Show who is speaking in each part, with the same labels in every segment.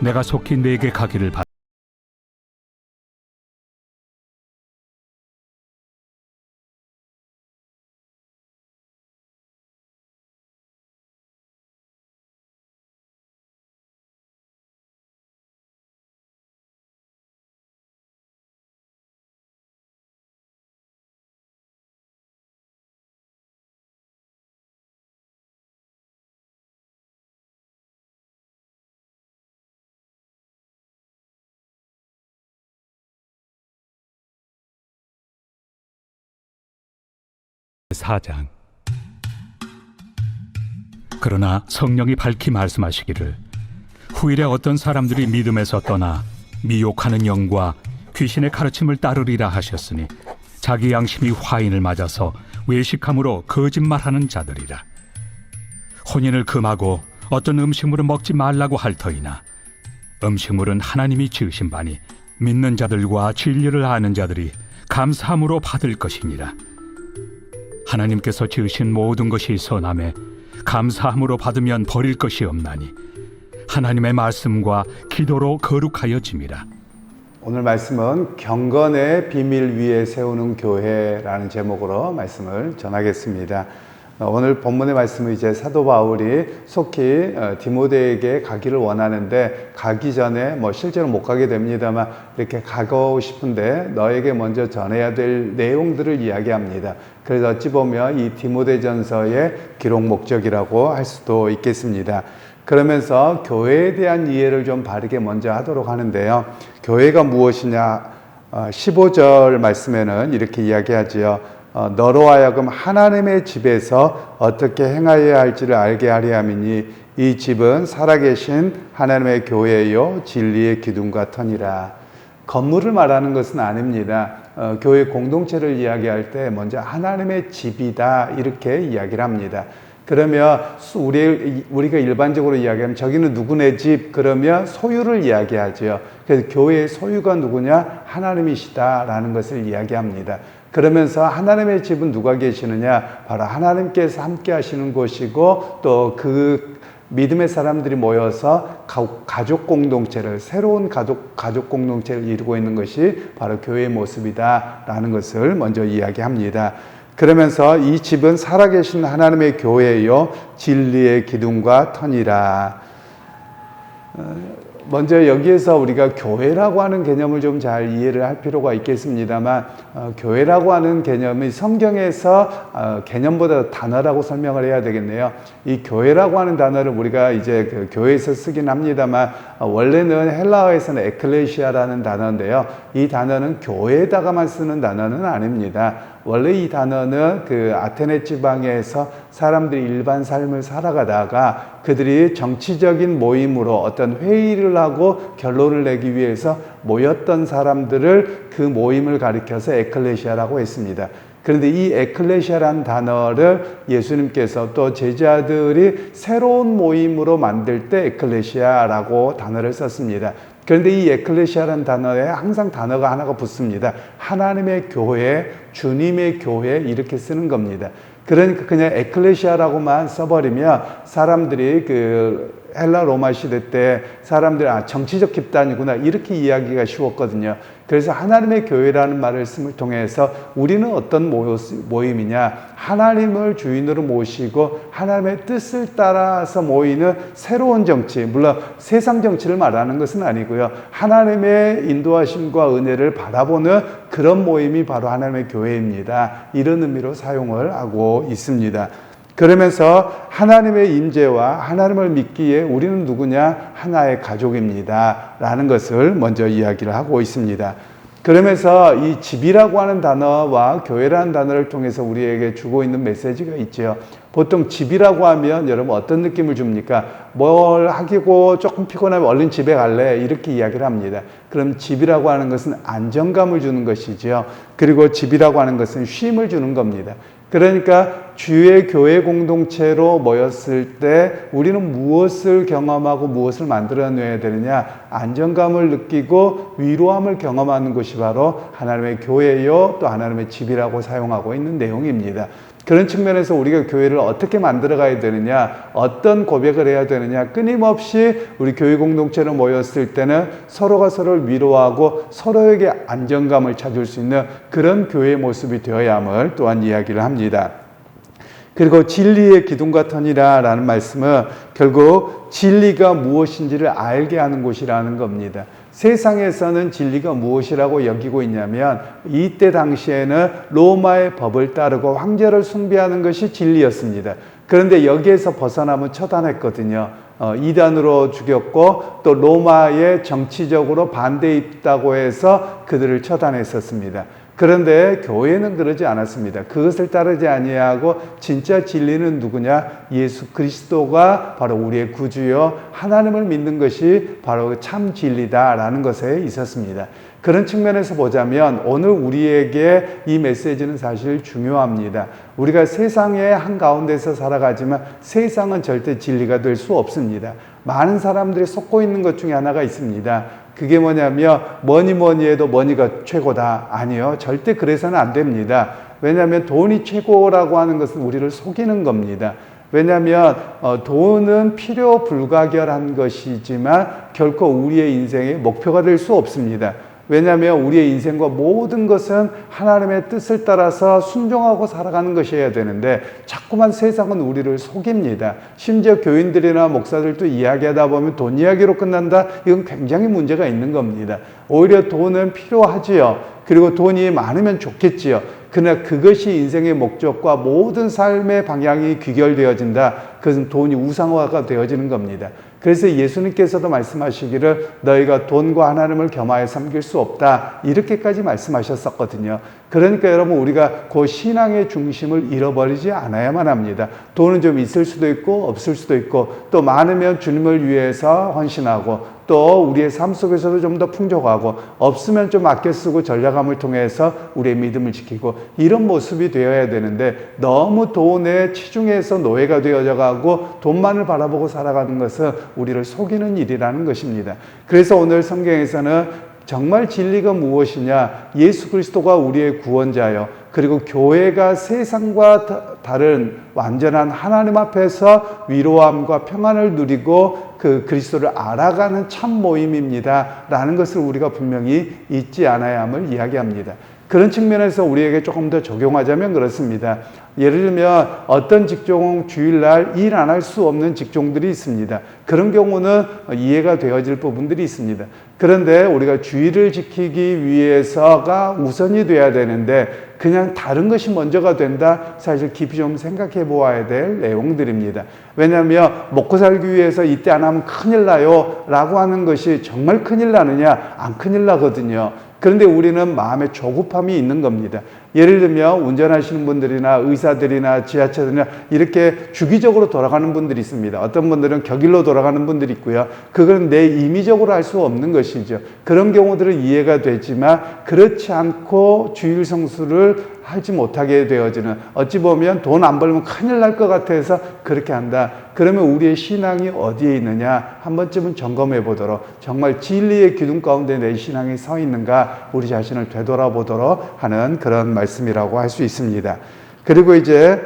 Speaker 1: 내가 속히 네게 가기를 바라. 사장. 그러나 성령이 밝히 말씀하시기를 후일에 어떤 사람들이 믿음에서 떠나 미혹하는 영과 귀신의 가르침을 따르리라 하셨으니 자기 양심이 화인을 맞아서 외식함으로 거짓말하는 자들이라. 혼인을 금하고 어떤 음식물은 먹지 말라고 할 터이나 음식물은 하나님이 지으신 바니 믿는 자들과 진리를 아는 자들이 감사함으로 받을 것이니라. 하나님께서 지으신 모든 것이 선함에 감사함으로 받으면 버릴 것이 없나니 하나님의 말씀과 기도로 거룩하여짐이라.
Speaker 2: 오늘 말씀은 경건의 비밀 위에 세우는 교회라는 제목으로 말씀을 전하겠습니다. 오늘 본문의 말씀은 이제 사도 바울이 속히 디모데에게 가기를 원하는데 가기 전에 실제로 못 가게 됩니다만 이렇게 가고 싶은데 너에게 먼저 전해야 될 내용들을 이야기합니다. 그래서 어찌 보면 이 디모데전서의 기록 목적이라고 할 수도 있겠습니다. 그러면서 교회에 대한 이해를 좀 바르게 먼저 하도록 하는데요. 교회가 무엇이냐? 15절 말씀에는 이렇게 이야기하지요. 너로 하여금 하나님의 집에서 어떻게 행하여야 할지를 알게 하려 함이니 이 집은 살아계신 하나님의 교회요 진리의 기둥과 터니라. 건물을 말하는 것은 아닙니다. 교회 공동체를 이야기할 때 먼저 하나님의 집이다 이렇게 이야기를 합니다. 그러면 우리가 일반적으로 이야기하면 저기는 누구네 집 그러면 소유를 이야기하죠. 그래서 교회의 소유가 누구냐? 하나님이시다라는 것을 이야기합니다. 그러면서 하나님의 집은 누가 계시느냐? 바로 하나님께서 함께 하시는 곳이고 또 그 믿음의 사람들이 모여서 가족 공동체를 새로운 가족 공동체를 이루고 있는 것이 바로 교회의 모습이다라는 것을 먼저 이야기합니다. 그러면서 이 집은 살아계신 하나님의 교회요 진리의 기둥과 터니라. 먼저 여기에서 우리가 교회라고 하는 개념을 좀 잘 이해를 할 필요가 있겠습니다만 교회라고 하는 개념이 성경에서 개념보다 단어라고 설명을 해야 되겠네요. 이 교회라고 하는 단어를 우리가 이제 그 교회에서 쓰긴 합니다만 원래는 헬라어에서는 에클레시아라는 단어인데요. 이 단어는 교회에다가만 쓰는 단어는 아닙니다. 원래 이 단어는 그 아테네 지방에서 사람들이 일반 삶을 살아가다가 그들이 정치적인 모임으로 어떤 회의를 하고 결론을 내기 위해서 모였던 사람들을 그 모임을 가리켜서 에클레시아라고 했습니다. 그런데 이 에클레시아라는 단어를 예수님께서 또 제자들이 새로운 모임으로 만들 때 에클레시아라고 단어를 썼습니다. 그런데 이 에클레시아라는 단어에 항상 단어가 하나가 붙습니다. 하나님의 교회, 주님의 교회 이렇게 쓰는 겁니다. 그러니까 그냥 에클레시아라고만 써버리면 사람들이 그 헬라 로마 시대 때 사람들이 정치적 집단이구나 이렇게 이야기가 쉬웠거든요. 그래서 하나님의 교회라는 말씀을 통해서 우리는 어떤 모임이냐? 하나님을 주인으로 모시고 하나님의 뜻을 따라서 모이는 새로운 정치, 물론 세상 정치를 말하는 것은 아니고요. 하나님의 인도하심과 은혜를 바라보는 그런 모임이 바로 하나님의 교회입니다. 이런 의미로 사용을 하고 있습니다. 그러면서 하나님의 임재와 하나님을 믿기에 우리는 누구냐? 하나의 가족입니다 라는 것을 먼저 이야기를 하고 있습니다. 그러면서 이 집이라고 하는 단어와 교회라는 단어를 통해서 우리에게 주고 있는 메시지가 있죠. 보통 집이라고 하면 여러분 어떤 느낌을 줍니까? 뭘 하기고 조금 피곤하면 얼른 집에 갈래 이렇게 이야기를 합니다. 그럼 집이라고 하는 것은 안정감을 주는 것이죠. 그리고 집이라고 하는 것은 쉼을 주는 겁니다. 그러니까 주의 교회 공동체로 모였을 때 우리는 무엇을 경험하고 무엇을 만들어내야 되느냐? 안정감을 느끼고 위로함을 경험하는 것이 바로 하나님의 교회요 또 하나님의 집이라고 사용하고 있는 내용입니다. 그런 측면에서 우리가 교회를 어떻게 만들어 가야 되느냐, 어떤 고백을 해야 되느냐, 끊임없이 우리 교회 공동체로 모였을 때는 서로가 서로를 위로하고 서로에게 안정감을 찾을 수 있는 그런 교회의 모습이 되어야 함을 또한 이야기를 합니다. 그리고 진리의 기둥과 터니라라는 말씀은 결국 진리가 무엇인지를 알게 하는 곳이라는 겁니다. 세상에서는 진리가 무엇이라고 여기고 있냐면 이때 당시에는 로마의 법을 따르고 황제를 숭배하는 것이 진리였습니다. 그런데 여기에서 벗어나면 처단했거든요. 이단으로 죽였고 또 로마에 정치적으로 반대했다고 해서 그들을 처단했었습니다. 그런데 교회는 그러지 않았습니다. 그것을 따르지 아니하고 진짜 진리는 누구냐? 예수 그리스도가 바로 우리의 구주요 하나님을 믿는 것이 바로 참 진리다라는 것에 있었습니다. 그런 측면에서 보자면 오늘 우리에게 이 메시지는 사실 중요합니다. 우리가 세상의 한가운데서 살아가지만 세상은 절대 진리가 될 수 없습니다. 많은 사람들이 속고 있는 것 중에 하나가 있습니다. 그게 뭐냐면 뭐니 해도 머니가 최고다. 아니요. 절대 그래서는 안 됩니다. 왜냐하면 돈이 최고라고 하는 것은 우리를 속이는 겁니다. 왜냐하면 돈은 필요 불가결한 것이지만 결코 우리의 인생의 목표가 될 수 없습니다. 왜냐하면 우리의 인생과 모든 것은 하나님의 뜻을 따라서 순종하고 살아가는 것이어야 되는데 자꾸만 세상은 우리를 속입니다. 심지어 교인들이나 목사들도 이야기하다 보면 돈 이야기로 끝난다? 이건 굉장히 문제가 있는 겁니다. 오히려 돈은 필요하지요. 그리고 돈이 많으면 좋겠지요. 그러나 그것이 인생의 목적과 모든 삶의 방향이 귀결되어진다. 그것은 돈이 우상화가 되어지는 겁니다. 그래서 예수님께서도 말씀하시기를 너희가 돈과 하나님을 겸하여 섬길 수 없다. 이렇게까지 말씀하셨었거든요. 그러니까 여러분 우리가 그 신앙의 중심을 잃어버리지 않아야만 합니다. 돈은 좀 있을 수도 있고 없을 수도 있고 또 많으면 주님을 위해서 헌신하고 또 우리의 삶 속에서도 좀 더 풍족하고 없으면 좀 아껴 쓰고 전략함을 통해서 우리의 믿음을 지키고 이런 모습이 되어야 되는데 너무 돈에 치중해서 노예가 되어져 가고 돈만을 바라보고 살아가는 것은 우리를 속이는 일이라는 것입니다. 그래서 오늘 성경에서는 정말 진리가 무엇이냐? 예수 그리스도가 우리의 구원자요. 그리고 교회가 세상과 다른 완전한 하나님 앞에서 위로함과 평안을 누리고 그 그리스도를 알아가는 참 모임입니다. 라는 것을 우리가 분명히 잊지 않아야 함을 이야기합니다. 그런 측면에서 우리에게 조금 더 적용하자면 그렇습니다. 예를 들면 어떤 직종 주일날 일 안 할 수 없는 직종들이 있습니다. 그런 경우는 이해가 되어질 부분들이 있습니다. 그런데 우리가 주일을 지키기 위해서가 우선이 돼야 되는데 그냥 다른 것이 먼저가 된다? 사실 깊이 좀 생각해 보아야 될 내용들입니다. 왜냐하면 먹고 살기 위해서 이때 안 하면 큰일 나요 라고 하는 것이 정말 큰일 나느냐? 안 큰일 나거든요. 그런데 우리는 마음에 조급함이 있는 겁니다. 예를 들면 운전하시는 분들이나 의사들이나 지하철이나 이렇게 주기적으로 돌아가는 분들이 있습니다. 어떤 분들은 격일로 돌아가는 분들이 있고요. 그건 내 임의적으로 할 수 없는 것이죠. 그런 경우들은 이해가 되지만 그렇지 않고 주일 성수를 하지 못하게 되어지는 어찌 보면 돈 안 벌면 큰일 날 것 같아서 그렇게 한다. 그러면 우리의 신앙이 어디에 있느냐 한 번쯤은 점검해 보도록 정말 진리의 기둥 가운데 내 신앙이 서 있는가 우리 자신을 되돌아보도록 하는 그런 말씀이라고 할 수 있습니다. 그리고 이제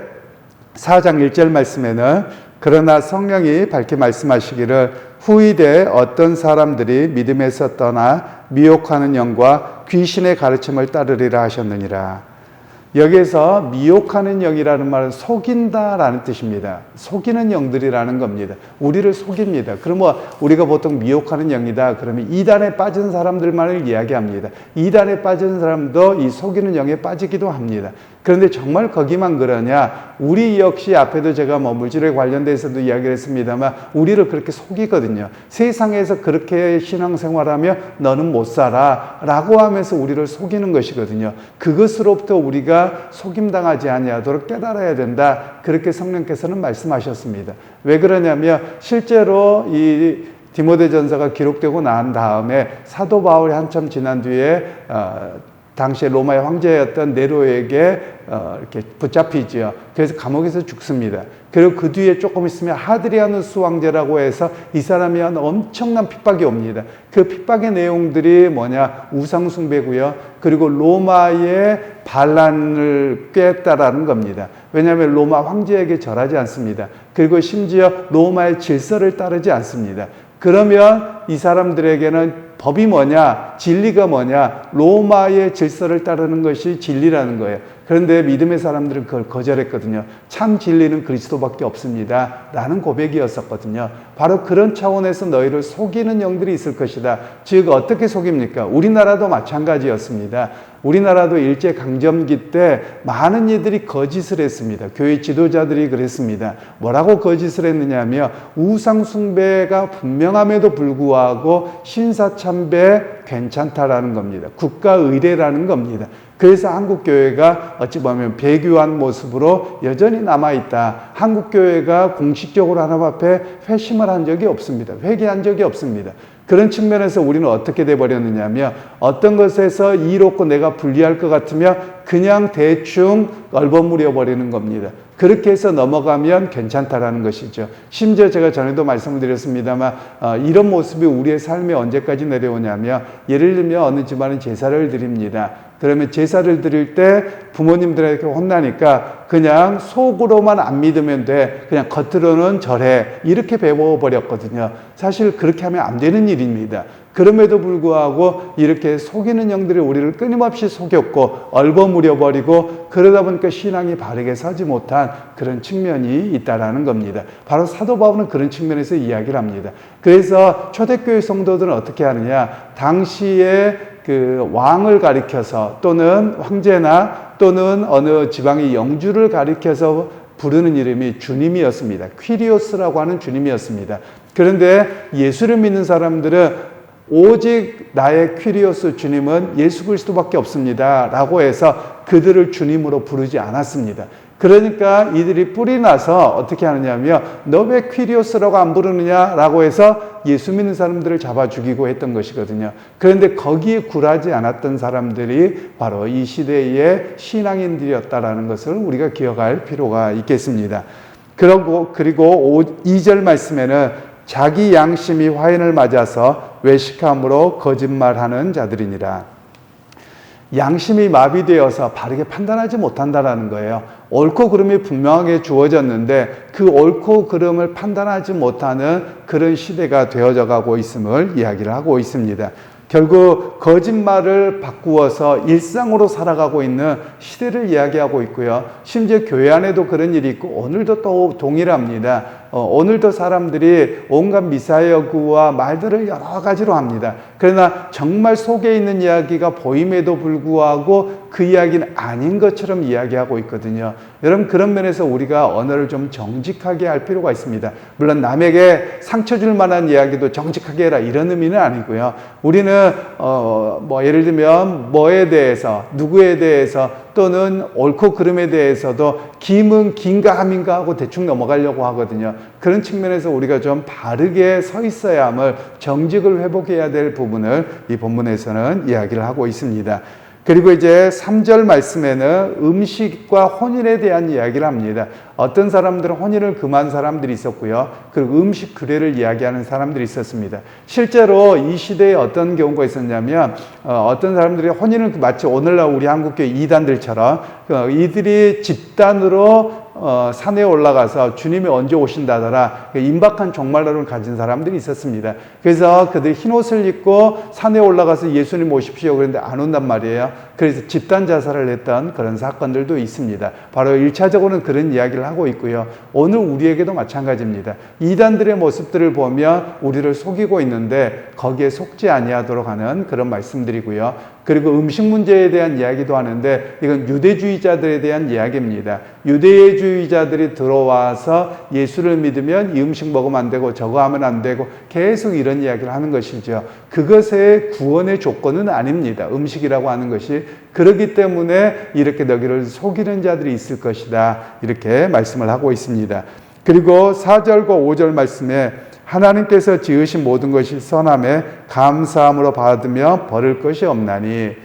Speaker 2: 4장 1절 말씀에는 그러나 성령이 밝게 말씀하시기를 후이되 어떤 사람들이 믿음에서 떠나 미혹하는 영과 귀신의 가르침을 따르리라 하셨느니라. 여기에서 미혹하는 영이라는 말은 속인다라는 뜻입니다. 속이는 영들이라는 겁니다. 우리를 속입니다. 그러면 우리가 보통 미혹하는 영이다. 그러면 이단에 빠진 사람들만을 이야기합니다. 이단에 빠진 사람도 이 속이는 영에 빠지기도 합니다. 그런데 정말 거기만 그러냐? 우리 역시 앞에도 제가 물질에 관련돼서도 이야기를 했습니다만 우리를 그렇게 속이거든요. 세상에서 그렇게 신앙생활하면 너는 못 살아 라고 하면서 우리를 속이는 것이거든요. 그것으로부터 우리가 속임당하지 아니하도록 깨달아야 된다. 그렇게 성령께서는 말씀하셨습니다. 왜 그러냐면 실제로 이 디모데전서가 기록되고 난 다음에 사도 바울이 한참 지난 뒤에 당시에 로마의 황제였던 네로에게 이렇게 붙잡히지요. 그래서 감옥에서 죽습니다. 그리고 그 뒤에 조금 있으면 하드리아누스 황제라고 해서 이 사람이 한 엄청난 핍박이 옵니다. 그 핍박의 내용들이 뭐냐? 우상숭배고요. 그리고 로마의 반란을 꾀했다라는 겁니다. 왜냐하면 로마 황제에게 절하지 않습니다. 그리고 심지어 로마의 질서를 따르지 않습니다. 그러면 이 사람들에게는 법이 뭐냐? 진리가 뭐냐? 로마의 질서를 따르는 것이 진리라는 거예요. 그런데 믿음의 사람들은 그걸 거절했거든요. 참 진리는 그리스도밖에 없습니다. 라는 고백이었었거든요. 바로 그런 차원에서 너희를 속이는 영들이 있을 것이다. 즉 어떻게 속입니까? 우리나라도 마찬가지였습니다. 우리나라도 일제강점기 때 많은 이들이 거짓을 했습니다. 교회 지도자들이 그랬습니다. 뭐라고 거짓을 했느냐 하면 우상숭배가 분명함에도 불구하고 신사참배 괜찮다라는 겁니다. 국가의례라는 겁니다. 그래서 한국교회가 어찌 보면 배교한 모습으로 여전히 남아있다. 한국교회가 공식적으로 하나님 앞에 회심을 한 적이 없습니다. 회개한 적이 없습니다. 그런 측면에서 우리는 어떻게 돼버렸느냐 하면 어떤 것에서 이롭고 내가 불리할 것 같으면 그냥 대충 얼버무려 버리는 겁니다. 그렇게 해서 넘어가면 괜찮다라는 것이죠. 심지어 제가 전에도 말씀을 드렸습니다만 이런 모습이 우리의 삶에 언제까지 내려오냐면 예를 들면 어느 집안은 제사를 드립니다. 그러면 제사를 드릴 때 부모님들에게 혼나니까 그냥 속으로만 안 믿으면 돼. 그냥 겉으로는 절해. 이렇게 배워버렸거든요. 사실 그렇게 하면 안 되는 일입니다. 그럼에도 불구하고 이렇게 속이는 영들이 우리를 끊임없이 속였고 얼버무려버리고 그러다 보니까 신앙이 바르게 서지 못한 그런 측면이 있다라는 겁니다. 바로 사도 바울은 그런 측면에서 이야기를 합니다. 그래서 초대교회 성도들은 어떻게 하느냐? 당시에 그 왕을 가리켜서 또는 황제나 또는 어느 지방의 영주를 가리켜서 부르는 이름이 주님이었습니다. 퀴리오스라고 하는 주님이었습니다. 그런데 예수를 믿는 사람들은 오직 나의 퀴리오스 주님은 예수 그리스도밖에 없습니다. 라고 해서 그들을 주님으로 부르지 않았습니다. 그러니까 이들이 뿔이 나서 어떻게 하느냐면 너 왜 퀴리오스라고 안 부르느냐라고 해서 예수 믿는 사람들을 잡아 죽이고 했던 것이거든요. 그런데 거기에 굴하지 않았던 사람들이 바로 이 시대의 신앙인들이었다라는 것을 우리가 기억할 필요가 있겠습니다. 그리고 2절 말씀에는 자기 양심이 화인을 맞아서 외식함으로 거짓말하는 자들이니라. 양심이 마비되어서 바르게 판단하지 못한다라는 거예요. 옳고 그름이 분명하게 주어졌는데 그 옳고 그름을 판단하지 못하는 그런 시대가 되어져 가고 있음을 이야기를 하고 있습니다. 결국 거짓말을 바꾸어서 일상으로 살아가고 있는 시대를 이야기하고 있고요. 심지어 교회 안에도 그런 일이 있고 오늘도 또 동일합니다. 오늘도 사람들이 온갖 미사여구와 말들을 여러 가지로 합니다. 그러나 정말 속에 있는 이야기가 보임에도 불구하고 그 이야기는 아닌 것처럼 이야기하고 있거든요. 여러분 그런 면에서 우리가 언어를 좀 정직하게 할 필요가 있습니다. 물론 남에게 상처 줄 만한 이야기도 정직하게 해라 이런 의미는 아니고요. 우리는 예를 들면 뭐에 대해서 누구에 대해서 또는 옳고 그름에 대해서도 김은 긴가 함인가 하고 대충 넘어가려고 하거든요. 그런 측면에서 우리가 좀 바르게 서 있어야 함을 정직을 회복해야 될 부분을 이 본문에서는 이야기를 하고 있습니다. 그리고 이제 3절 말씀에는 음식과 혼인에 대한 이야기를 합니다. 어떤 사람들은 혼인을 금한 사람들이 있었고요. 그리고 음식 규례를 이야기하는 사람들이 있었습니다. 실제로 이 시대에 어떤 경우가 있었냐면 어떤 사람들이 혼인을 마치 오늘날 우리 한국교회 이단들처럼 이들이 집단으로 산에 올라가서 주님이 언제 오신다더라 임박한 종말론을 가진 사람들이 있었습니다. 그래서 그들이 흰 옷을 입고 산에 올라가서 예수님 오십시오 그런데 안 온단 말이에요. 그래서 집단 자살을 했던 그런 사건들도 있습니다. 바로 1차적으로는 그런 이야기를 하고 있고요. 오늘 우리에게도 마찬가지입니다. 이단들의 모습들을 보면 우리를 속이고 있는데 거기에 속지 아니하도록 하는 그런 말씀들이고요. 그리고 음식 문제에 대한 이야기도 하는데 이건 유대주의자들에 대한 이야기입니다. 유대주의자들이 들어와서 예수를 믿으면 이 음식 먹으면 안 되고 저거 하면 안 되고 계속 이런 이야기를 하는 것이죠. 그것의 구원의 조건은 아닙니다. 음식이라고 하는 것이. 그렇기 때문에 이렇게 너희를 속이는 자들이 있을 것이다. 이렇게 말씀을 하고 있습니다. 그리고 4절과 5절 말씀에 하나님께서 지으신 모든 것이 선함에 감사함으로 받으며 버릴 것이 없나니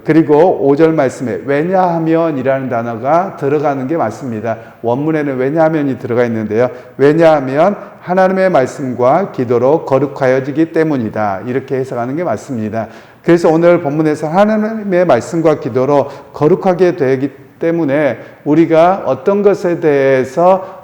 Speaker 2: 그리고 5절 말씀에 왜냐하면이라는 단어가 들어가는 게 맞습니다. 원문에는 왜냐하면이 들어가 있는데요. 왜냐하면 하나님의 말씀과 기도로 거룩하여지기 때문이다. 이렇게 해석하는 게 맞습니다. 그래서 오늘 본문에서 하나님의 말씀과 기도로 거룩하게 되기 때문에 우리가 어떤 것에 대해서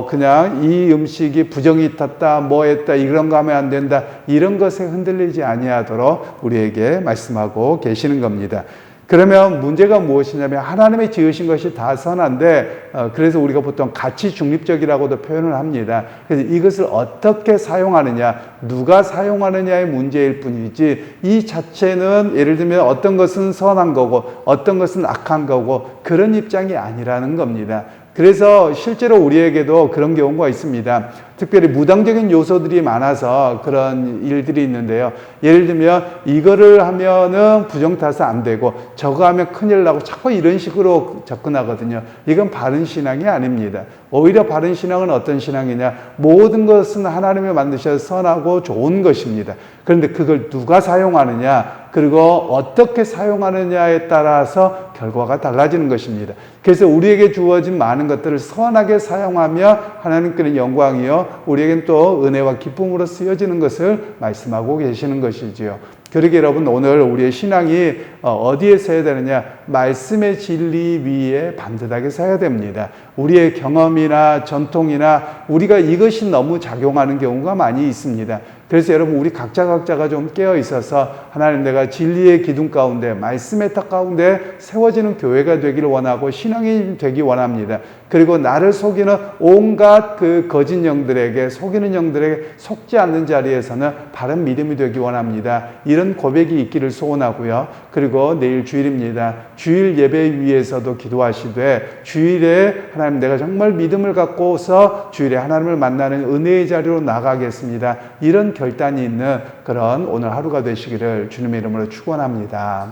Speaker 2: 그냥 이 음식이 부정이 탔다, 했다, 이런 거 하면 안 된다, 이런 것에 흔들리지 아니하도록 우리에게 말씀하고 계시는 겁니다. 그러면 문제가 무엇이냐면 하나님이 지으신 것이 다 선한데 그래서 우리가 보통 가치 중립적이라고도 표현을 합니다. 그래서 이것을 어떻게 사용하느냐, 누가 사용하느냐의 문제일 뿐이지 이 자체는 예를 들면 어떤 것은 선한 거고 어떤 것은 악한 거고 그런 입장이 아니라는 겁니다. 그래서 실제로 우리에게도 그런 경우가 있습니다. 특별히 무당적인 요소들이 많아서 그런 일들이 있는데요. 예를 들면 이거를 하면은 부정타서 안 되고 저거 하면 큰일 나고 자꾸 이런 식으로 접근하거든요. 이건 바른 신앙이 아닙니다. 오히려 바른 신앙은 어떤 신앙이냐? 모든 것은 하나님이 만드셔서 선하고 좋은 것입니다. 그런데 그걸 누가 사용하느냐, 그리고 어떻게 사용하느냐에 따라서 결과가 달라지는 것입니다. 그래서 우리에게 주어진 많은 것들을 선하게 사용하며 하나님께는 영광이요 우리에겐 또 은혜와 기쁨으로 쓰여지는 것을 말씀하고 계시는 것이지요. 그러게 여러분, 오늘 우리의 신앙이 어디에 서야 되느냐? 말씀의 진리 위에 반듯하게 서야 됩니다. 우리의 경험이나 전통이나 우리가 이것이 너무 작용하는 경우가 많이 있습니다. 그래서 여러분, 우리 각자가 좀 깨어 있어서 하나님, 내가 진리의 기둥 가운데 말씀의 탑 가운데 세워지는 교회가 되기를 원하고 신앙이 되기 원합니다. 그리고 나를 속이는 온갖 그 거짓 영들에게, 속이는 영들에게 속지 않는 자리에서는 바른 믿음이 되기 원합니다. 이런 고백이 있기를 소원하고요. 그리고 내일 주일입니다. 주일 예배 위에서도 기도하시되 주일에 하나님, 내가 정말 믿음을 갖고서 주일에 하나님을 만나는 은혜의 자리로 나가겠습니다. 이런 결단이 있는 그런 오늘 하루가 되시기를 주님의 이름으로 축원합니다.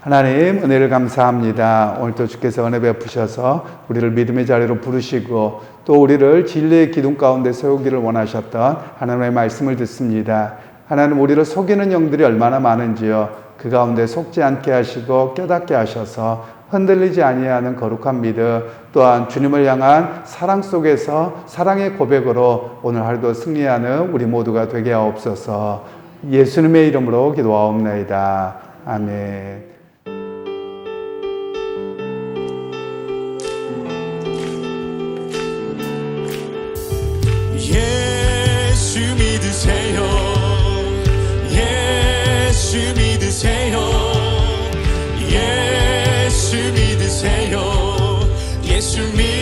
Speaker 2: 하나님, 은혜를 감사합니다. 오늘도 주께서 은혜 베푸셔서 우리를 믿음의 자리로 부르시고 또 우리를 진리의 기둥 가운데 세우기를 원하셨던 하나님의 말씀을 듣습니다. 하나님, 우리를 속이는 영들이 얼마나 많은지요. 그 가운데 속지 않게 하시고 깨닫게 하셔서 흔들리지 아니하는 거룩한 믿음, 또한 주님을 향한 사랑 속에서 사랑의 고백으로 오늘 하루도 승리하는 우리 모두가 되게 하옵소서. 예수님의 이름으로 기도하옵나이다. 아멘.
Speaker 3: 예수 믿으세요. 예수 믿으세요. 예수 믿으세요. 예수 믿으세요.